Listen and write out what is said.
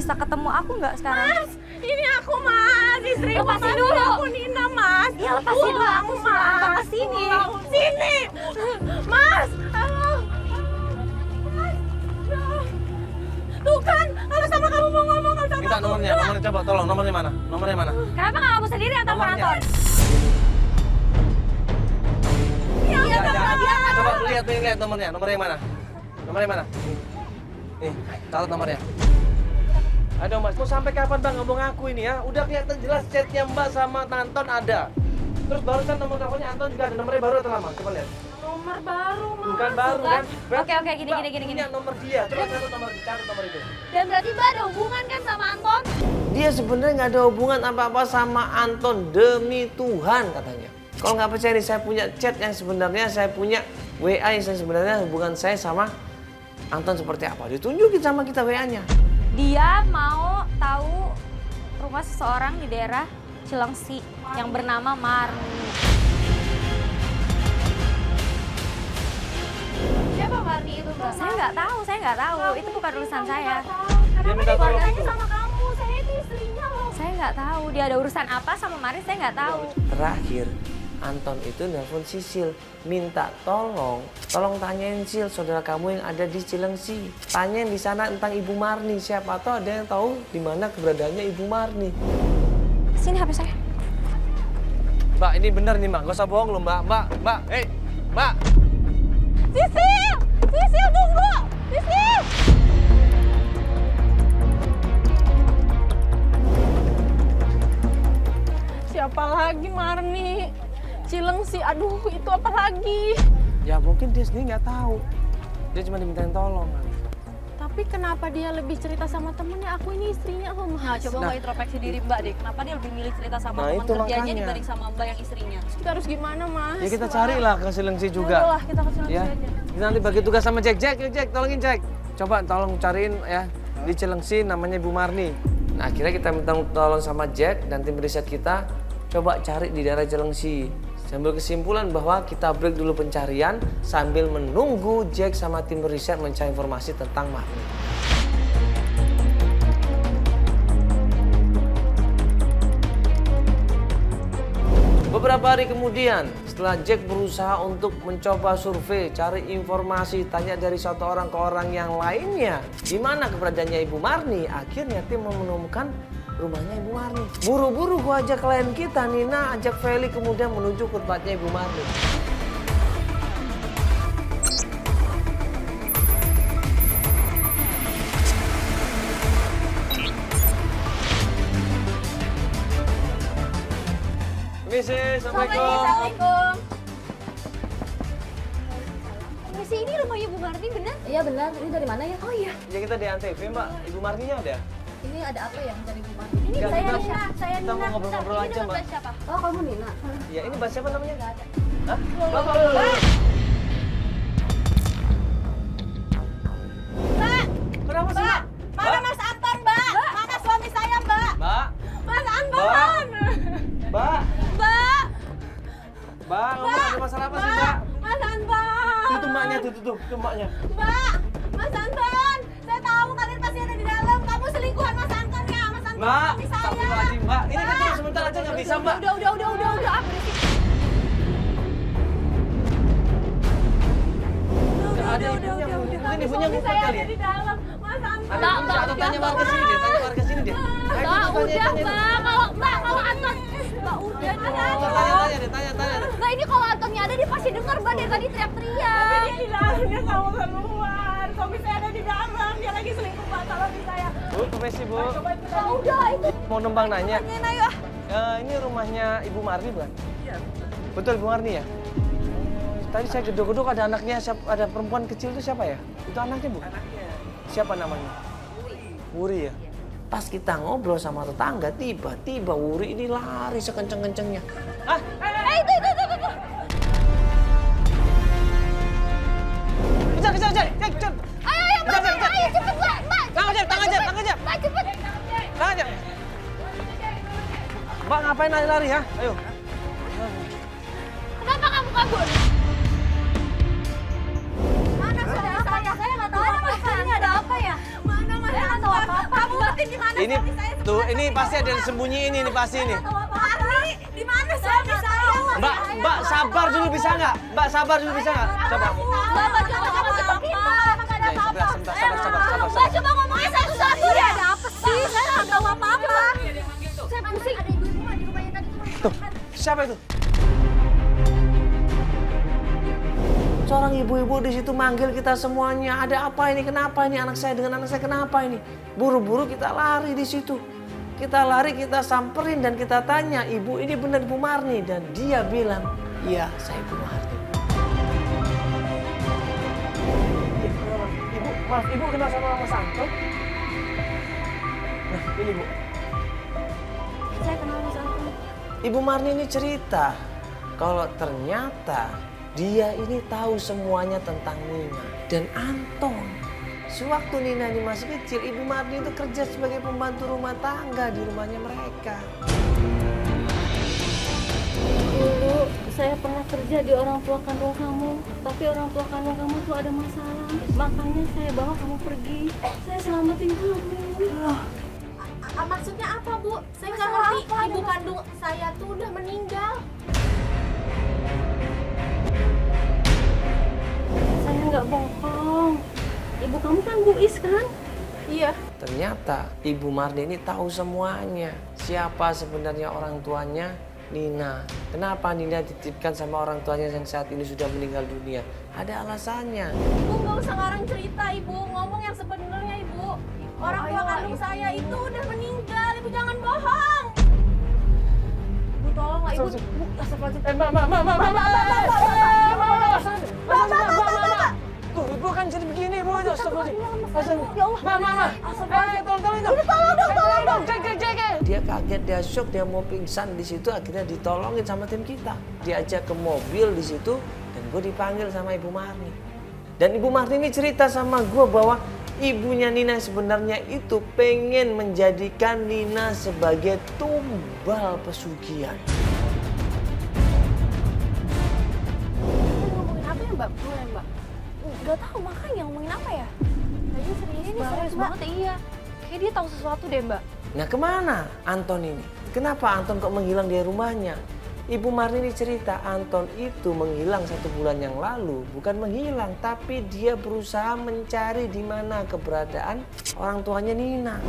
bisa ketemu aku nggak sekarang? Mas, ini aku Mas, istri Lepasin dulu. Aku Nina Mas. Ya lepasin dulu, aku Mas. suruh Anton kesini. Sini. Mas, halo. Mas, tuh kan, kalau sama kamu mau ngomong kan sama Minta aku. nomornya coba tolong, nomornya mana? Nomornya mana? Kenapa nggak kamu sendiri yang telepon Nomornya. Anton? Iya, Ya, udah, jangan. dia kan. Coba lihat nomornya mana? Nomornya mana? Nih, catat nomornya. Aduh Mas, mau sampai kapan Bang ngomong aku ini ya? Udah kelihatan jelas chatnya Mbak sama Anton ada. Terus barusan nomor teleponnya Anton juga ada, nomornya baru atau lama? Coba lihat. Nomor baru, Mas. Bukan baru kan? Oke, gini. Punya nomor dia, coba catat nomor itu. Dan berarti Mbak ada hubungan kan sama Anton? Dia sebenarnya nggak ada hubungan apa-apa sama Anton, demi Tuhan katanya. Kalau nggak percaya nih, saya punya chat yang sebenarnya saya punya WA yang sebenarnya hubungan saya sama Anton seperti apa. Ditunjukin sama kita WA-nya. Dia mau tahu rumah seseorang di daerah Cilengsi yang bernama Marni. Siapa Marni itu, Mbak? Saya nggak tahu. Itu bukan urusan saya. Dia minta tolong Keluarganya itu. sama kamu, saya itu istrinya loh. Saya nggak tahu. Dia ada urusan apa sama Marni, saya nggak tahu. Terakhir, Anton itu nelpon Sisil, minta tolong tanyain Sil, saudara kamu yang ada di Cilengsi. Tanyain di sana tentang Ibu Marni, siapa tahu ada yang tahu di mana keberadaannya Ibu Marni. Sini HP saya. Mbak, ini bener nih Mbak, gak usah bohong loh Mbak. Mbak, Mbak. Sisil tunggu. Sisil. Siapa lagi Marni? Cilengsi, aduh itu apa lagi? Ya mungkin dia sendiri nggak tahu. Dia cuma dimintain tolong. Tapi kenapa dia lebih cerita sama temennya? Aku ini istrinya loh, Mas. Nah, coba Mbak introspeksi diri Mbak deh. Kenapa dia lebih milih cerita sama Nah, teman itu kerjanya makanya. dibanding sama Mbak yang istrinya? Kita harus gimana, Mas? Ya kita carilah ke Cilengsi juga. Udah lah, kita ke Cilengsi Ya, aja. kita nanti bagi tugas sama Jack, tolongin Jack. Coba tolong cariin ya di Cilengsi namanya Ibu Marni. Nah, akhirnya kita minta tolong sama Jack dan tim riset kita coba cari di daerah Cilengsi. Sambil kesimpulan bahwa kita break dulu pencarian sambil menunggu Jack sama tim riset mencari informasi tentang Marni. Beberapa hari kemudian, setelah Jack berusaha untuk mencoba survei, cari informasi, tanya dari satu orang ke orang yang lainnya, di mana keberadaannya Ibu Marni, akhirnya tim menemukan rumahnya Ibu Marni. Buru-buru gua ajak klien kita, Nina, ajak Feli kemudian menuju ke tempatnya Ibu Marni. Misi, Assalamualaikum. Assalamualaikum. Misi, ini rumahnya Bu Marni benar? Iya benar, ini dari mana ya? Oh iya. Ya kita di Antv, Mbak. Ibu Marninya ada? Ini ada apa ya dari Bu Marni? Ini Enggak, saya kita- Nina, saya kita mau Nina. ngobrol-ngobrol Ini aja, dengan Mbak. Mbak siapa? Oh kamu Nina? Ya, ini Mbak siapa namanya? Nggak ada. Hah? Bapak dulu. Mbak, Kenapa sih, Mbak? mana Mas Anton, Mbak? Mana suami saya, Mbak? Mbak, Mas Anton. Mbak, Mbak, Mbak, ngomong ada masalah apa sih, Mbak? Mas Anton. Itu mbaknya, tuh mbaknya. Mbak, Mas Anton. Saya tahu kalian pasti ada di dalam. Kamu selingkuhan Mas Anton ya, Mas Anton. Mbak, suami saya. astagfirullahaladzim, Mbak. Ini kan cuma sebentar aja nggak bisa, Mbak. Udah, ah, berisik. Ada ibunya, mungkin ibunya Suami ngumpet saya kali ada ya. di dalam, Mas Anton. Ada ibunya, atau tanya warga sini deh, tanya warga sini deh. Ayo, Mbak, tanya, udah tanya. Mbak. Kalau Anton. Mbak, udah dong. Tanya. Mbak, ini kalau Antonnya ada, dia pasti dengar Mbak dari tadi teriak-teriak. Dia di dalam, dia nggak mau keluar. Suami saya ada di dalam, dia lagi selingkuh Mbak, tolong di saya. Bu, permisi, Bu. Mbak, udah itu. Mau numpang nanya. Tanyain ayo ah. Ini rumahnya Ibu Marni, bukan? Iya. Betul, Ibu Marni ya? Tadi saya gedok-gedok ada anaknya, ada perempuan kecil itu siapa ya? Itu anaknya, Bu? Anaknya. Siapa namanya? Wuri ya? Pas kita ngobrol sama tetangga, tiba-tiba Wuri ini lari sekenceng-kencengnya. Ah, Itu. kejar, Jack. Ayo, Mbak, ayo cepet Mbak. Tangan aja. Mbak, cepet. Tangan aja. Mbak ngapain lari-lari ya? Ayo. Kenapa kamu kabur? Mana saudara saya? Saya nggak tahu. Mas, ini ada apa ya? Mana Saya nggak tahu apa-apa. Kamu ngerti di mana Ini suami saya? tuh, ini pasti ada yang sembunyiin ini pasti ini. Marni, di mana suami saya? Mbak sabar dulu bisa nggak? Mbak sabar dulu bisa nggak? Coba. Bapak jangan seperti itu. Emang ada Ya, apa-apa? sabar. Mbak coba ngomongnya satu-satu ya. Ada apa sih? Saya nggak tahu apa-apa. Saya pusing. Ada ibu-ibu di rumahnya tadi tuh. Tuh, siapa itu? Seorang ibu-ibu di situ manggil kita semuanya. Ada apa ini? Kenapa ini anak saya dengan anak saya? Kenapa ini? Buru-buru kita lari di situ. Kita lari, kita samperin dan kita tanya, ibu ini benar Ibu Marni? Dan dia bilang, iya saya Ibu Marni. Ibu, maaf ibu kenal sama Mas Anton? Nah ini Bu. Saya kenal Mas Anton. Ibu Marni ini cerita kalau ternyata dia ini tahu semuanya tentang Nina dan Anton. Sewaktu Nina ini masih kecil, Ibu Marni itu kerja sebagai pembantu rumah tangga di rumahnya mereka. Dulu saya pernah kerja di orang tua kandung kamu, tapi orang tua kandung kamu tuh ada masalah. Makanya saya bawa kamu pergi. Saya selamatin kamu. Maksudnya apa, Bu? Saya nggak ngerti. Ibu kandung saya tuh udah meninggal. Saya nggak bohong. Ibu kamu kan Bu Is kan? Iya. Ternyata Ibu Marni ini tahu semuanya. Siapa sebenarnya orang tuanya Nina. Kenapa Nina dititipkan sama orang tuanya yang saat ini sudah meninggal dunia? Ada alasannya. Ibu nggak usah ngarang cerita, Ibu. Ngomong yang sebenarnya, Ibu. Orang tua kandung saya itu udah meninggal. Ibu jangan bohong. Ibu tolong lah, Ibu. Tuh, Ibu kan jadi begini, Bu. Ya Allah. Tolong dong. Dia kaget, dia shock, dia mau pingsan di situ. Akhirnya ditolongin sama tim kita. Diajak ke mobil di situ dan gue dipanggil sama Ibu Marni. Dan Ibu Marni ini cerita sama gue bahwa ibunya Nina sebenarnya itu pengen menjadikan Nina sebagai tumbal pesugihan. Ngomongin apa ya, Mbak? Boleh, Mbak? Gak tahu, makanya ngomongin apa ya? Tadi serius Serius banget iya. Kayak dia tahu sesuatu deh Mbak. Nah kemana Anton ini? Kenapa Anton kok menghilang dari rumahnya? Ibu Marni ini cerita Anton itu menghilang 1 bulan yang lalu. Bukan menghilang, tapi dia berusaha mencari di mana keberadaan orang tuanya Nina.